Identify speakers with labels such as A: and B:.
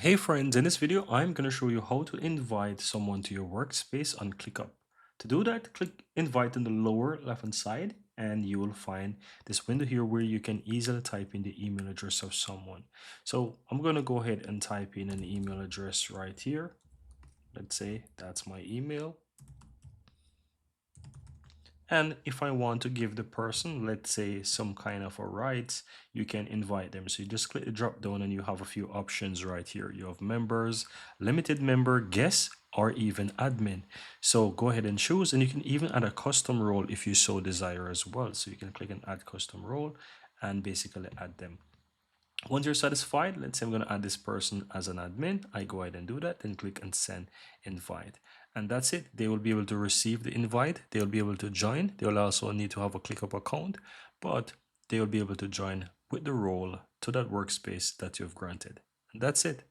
A: Hey friends, in this video, I'm going to show you how to invite someone to your workspace on ClickUp. To do that, click invite in the lower left hand side and you will find this window here where you can easily type in the email address of someone. So I'm going to go ahead and type in an email address right here. Let's say that's my email. And if I want to give the person, let's say, some kind of a rights, you can invite them. So you just click the drop down and you have a few options right here. You have members, limited member, guest, or even admin. So go ahead and choose, and you can even add a custom role if you so desire as well. So you can click and add custom role and basically add them. Once you're satisfied, let's say I'm going to add this person as an admin. I go ahead and do that, then click and send invite. And that's it. They will be able to receive the invite. They'll be able to join. They'll also need to have a ClickUp account, but they will be able to join with the role to that workspace that you've granted. And that's it.